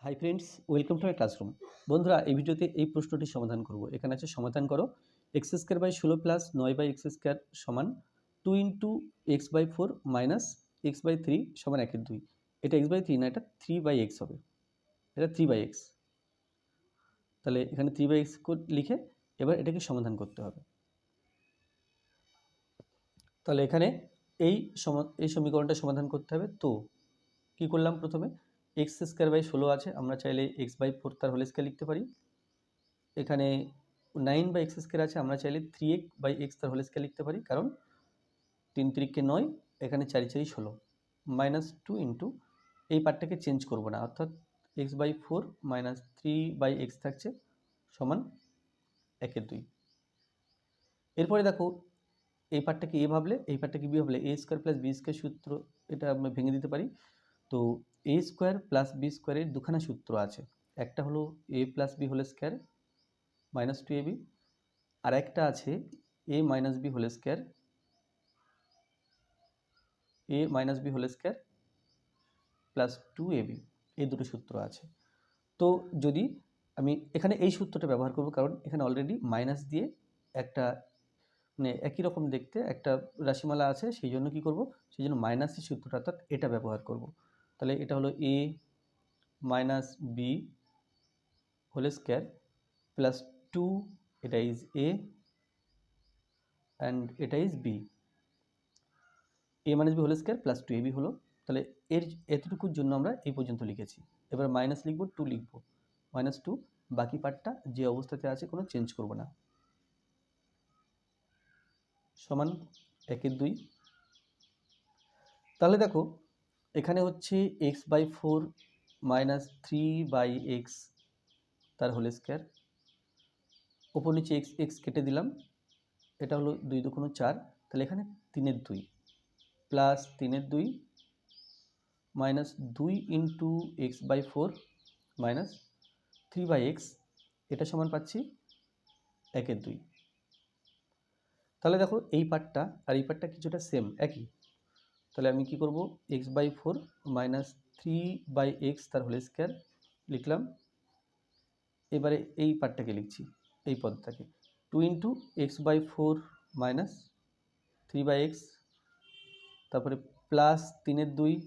Hi friends, welcome to my classroom. বন্ধুরা, এই ভিডিওতে এই প্রশ্নটি সমাধান করব। এখানে আছে সমাধান করো x square by 16 plus 9/x² সমান 2 into x by 4 minus x by 3 সমান 1/2। এটা এক্স বাই 3 না, এটা 3/x হবে। এটা 3/x। তাহলে এখানে 3/x লিখে এবার এটাকে সমাধান করতে হবে। তাহলে এখানে এই সমীকরণটা সমাধান করতে হবে। তো কি করলাম, প্রথমে এক্স স্কোয়ার বাই 16 আছে, আমরা চাইলে এক্স বাই 4 তার হোল স্কোয়ার লিখতে পারি। এখানে 9/x² আছে, আমরা চাইলে 3x/x তার হোল স্কোয়ার লিখতে পারি, কারণ 3 3 9, এখানে 4 4 16 মাইনাস 2 ইন্টু এই পার্টটাকে চেঞ্জ করব না, অর্থাৎ x/4 মাইনাস 3/x থাকছে সমান 1/2। এরপরে দেখো, এই পার্টটাকে এ ভাবলে এই পার্টটাকে বি ভাবলে a² প্লাস b² সূত্র, এটা আমরা ভেঙে দিতে পারি। তো a² প্লাস b² এর দুখানা সূত্র আছে, একটা হলো a plus b whole square minus 2ab, আর একটা আছে a minus b whole square plus 2ab। এই দুটো সূত্র আছে। তো যদি আমি এখানে এই সূত্রটা ব্যবহার করব, কারণ এখানে অলরেডি মাইনাস দিয়ে একটা মানে একই রকম দেখতে একটা রাশিমালা আছে, সেই জন্য কী করব, সেই জন্য মাইনাসের সূত্রটা অর্থাৎ এটা ব্যবহার করব। তাহলে এটা হলো a minus b whole square plus 2, এটা ইজ a অ্যান্ড এটা is b। a minus b whole square plus 2ab হলো। তাহলে এতটুকুর জন্য আমরা এই পর্যন্ত লিখেছি। এবার মাইনাস লিখব, 2 লিখব, মাইনাস 2, বাকি পার্টটা যে অবস্থাতে আছে কোনো চেঞ্জ করব না, সমান 1/2। তাহলে দেখো, এখানে হচ্ছে x/4 মাইনাস 3/x তার হোল স্কোয়ার, ওপর নিচে x কেটে দিলাম, এটা হলো 2 2 4, তাহলে এখানে 3/2 plus 3/2 minus 2 into x/4 minus 3/x, এটা সমান পাচ্ছি 1/2। তাহলে দেখো, এই পার্টটা আর এই পার্টটা কিছুটা সেম, একই। তাহলে আমি কি করব, x/4 মাইনাস 3/x তার হোল স্কোয়ার লিখলাম। এবারে এই পার্টটাকে লিখছি, এই পদটাকে 2 ইন্টু x/4 মাইনাস 3/x, তারপরে প্লাস 3/2,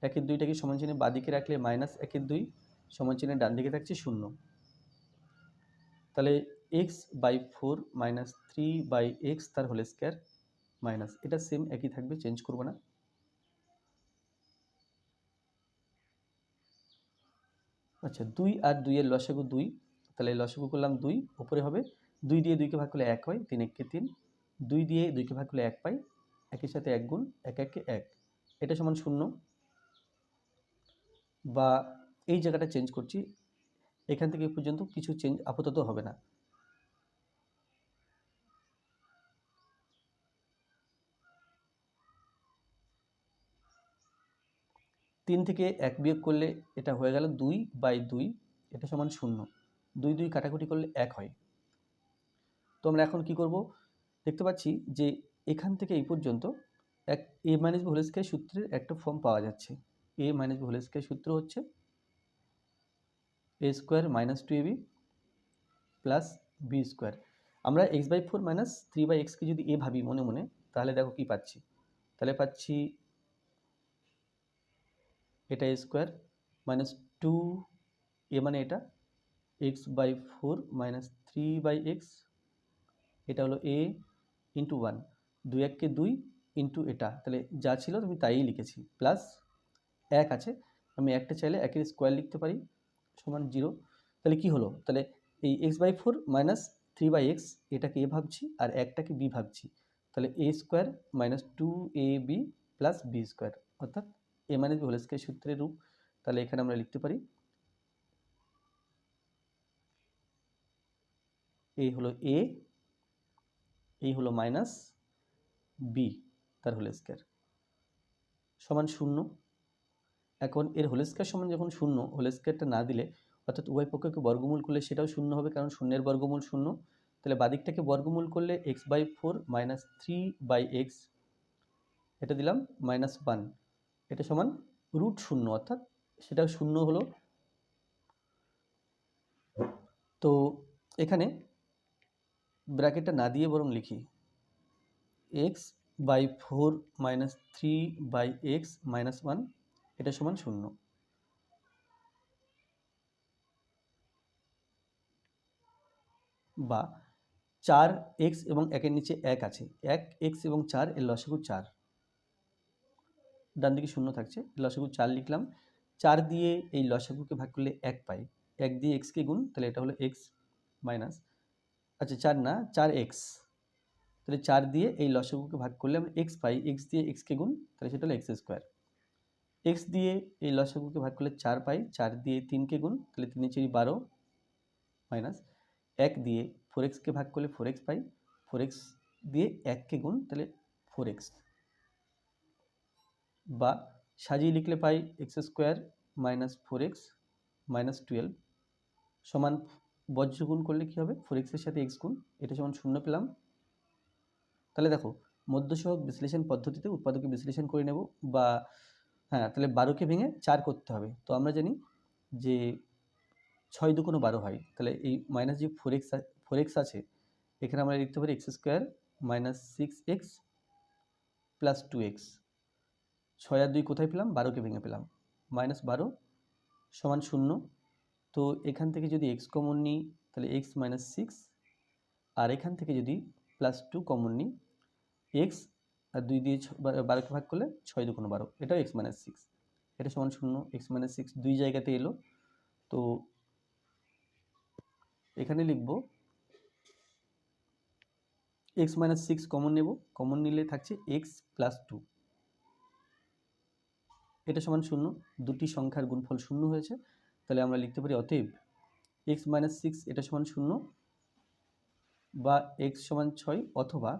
1/2টাকে সমান চিহ্নে বাঁদিকে রাখলে মাইনাস 1/2 সমান চিহ্নে ডান দিকে থাকছে 0। তাহলে x/4 মাইনাস 3/x তার হোল স্কোয়ার মাইনাস, এটা সেম একই থাকবে, চেঞ্জ করব না। আচ্ছা, 2 আর 2 এর লসাগু 2, তাহলে লসাগু করলাম 2, উপরে হবে 2 দিয়ে 2কে ভাগ করলে 1 হয়, 3 1 3, 2 দিয়ে 2কে ভাগ করলে 1 পাই, একের সাথে 1 গুণ, 1 1 1, এটা সমান 0। বা এই জায়গাটা চেঞ্জ করছি, এখান থেকে পর্যন্ত কিছু চেঞ্জ আপাতত হবে না। তিন থেকে 1 বিয়োগ করলে এটা হয়ে গেল 2/2, এটা সমান 0। 2 2 কাটাকুটি করলে 1 হয়। তো আমরা এখন কি করব, দেখতে পাচ্ছি যে এখান থেকে এই পর্যন্ত এক a minus b whole square সূত্রের একটা ফর্ম পাওয়া যাচ্ছে। a minus b whole square সূত্র হচ্ছে a square minus 2ab plus b square. আমরা x/4 মাইনাস 3/xকে যদি a ভাবি মনে মনে, তাহলে দেখো কি পাচ্ছি, তাহলে পাচ্ছি এটা a স্কোয়ার মাইনাস 2a মানে এটা x/4 মাইনাস 3/x, এটা হলো a ইন্টু 1, 2 1 কে 2 ইন্টু এটা, তাহলে যা ছিল তুমি তাই লিখেছি, প্লাস 1 আছে, আমি একটা চাইলে 1 এর স্কোয়ার লিখতে পারি সমান 0। তাহলে কি হলো, তাহলে এই x/4 মাইনাস 3/x এটাকে a ভাবছি আর একটাকে b ভাবছি, তাহলে a square minus 2ab plus b square, অর্থাৎ a minus b whole square সূত্রের রূপ। তাহলে এখানে আমরা লিখতে পারি এই হলো a, এই হলো মাইনাস বি তার হোল স্কোয়ার সমান 0। এখন এর হোল স্কোয়ার সমান যখন 0, হোল স্কোয়ারটা না দিলে অর্থাৎ উভয় পক্ষকে বর্গমূল করলে সেটাও 0 হবে, কারণ 0 বর্গমূল 0। তাহলে বাদিকটাকে বর্গমূল করলে x/4 মাইনাস 3/x, এটা দিলাম মাইনাস 1, এটা সমান √0, অর্থাৎ সেটাও শূন্য হলো। তো এখানে ব্র্যাকেটটা না দিয়ে বরং লিখি x/4 - 3/x - 1 এটা সমান 0। বা 4x এবং 1-এর নিচে 1 আছে, 1x এবং 4 এর লসাগু 4, ডান দিকে 0 থাকছে, লসাগু 4 লিখলাম। 4 দিয়ে এই লসাগুকে ভাগ করলে 1 পাই, 1 দিয়ে x কে গুণ, তাহলে এটা হলো x মাইনাস, আচ্ছা 4 না 4x, তাহলে 4 দিয়ে এই লসাগুকে ভাগ করলে আমরা x পাই, x দিয়ে x কে গুণ, তাহলে সেটা হলো x স্কোয়ার। x দিয়ে এই লসাগুকে ভাগ করলে 4 পাই, 4 দিয়ে 3 কে গুণ, তাহলে 3 × 4 = 12 মাইনাস 1 দিয়ে 4x কে ভাগ করলে 4x পাই, 4x দিয়ে 1 কে গুণ, তাহলে 4x। বা সাজিয়ে লিখলে পাই x² - 4x - 12 সমান, বজ্র গুণ করলে কী হবে, 4x এর সাথে x গুণ, এটা সমান 0 পেলাম। তাহলে দেখো মধ্যসহগ বিশ্লেষণ পদ্ধতিতে উৎপাদকে বিশ্লেষণ করে নেব, বা হ্যাঁ তাহলে 12কে ভেঙে 4 করতে হবে। তো আমরা জানি যে 6 × 2 = 12 হয়, তাহলে এই মাইনাস যে 4x আছে এখানে আমরা লিখতে পারি x² - 6x + 2x। 6 আর 2 কোথায় পেলাম, 12কে ভেঙে পেলাম, -12 সমান 0। তো এখান থেকে যদি x কমন নিই তাহলে x - 6, আর এখান থেকে যদি +2 কমন নিই, x আর 2 দিয়ে 12কে ভাগ করলে 6 × 2 = 12, এটাও x - 6, এটা সমান 0। x - 6 দুই জায়গাতে এলো, তো এখানে লিখব x - 6 কমন নেব, কমন নিলে থাকছে x + 2, এটা সমান 0। দুটি সংখ্যার গুণফল 0 হয়েছে, তাহলে আমরা লিখতে পারি অতএব x - 6 এটা সমান 0, বা x সমান 6, অথবা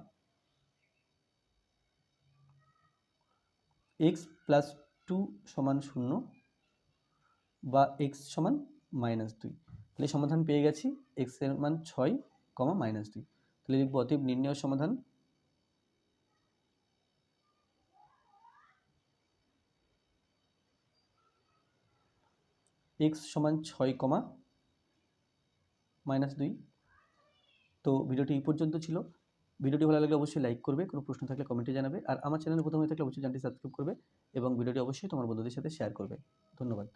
x + 2 সমান 0, বা x সমান -2। তাহলে সমাধান পেয়ে গেছি, x এর মান 6, -2। তাহলে লিখব অতএব নির্ণেয় সমাধান x সমান 6, -2। তো ভিডিওটি এই পর্যন্ত ছিল। ভিডিওটি ভালো লাগলে অবশ্যই লাইক করবে, কোনো প্রশ্ন থাকলে কমেন্টে জানাবে, আর আমার চ্যানেলে প্রথম হয়ে থাকলে অবশ্যই চ্যানেলটি সাবস্ক্রাইব করবে এবং ভিডিওটি অবশ্যই তোমার বন্ধুদের সাথে শেয়ার করবে। ধন্যবাদ।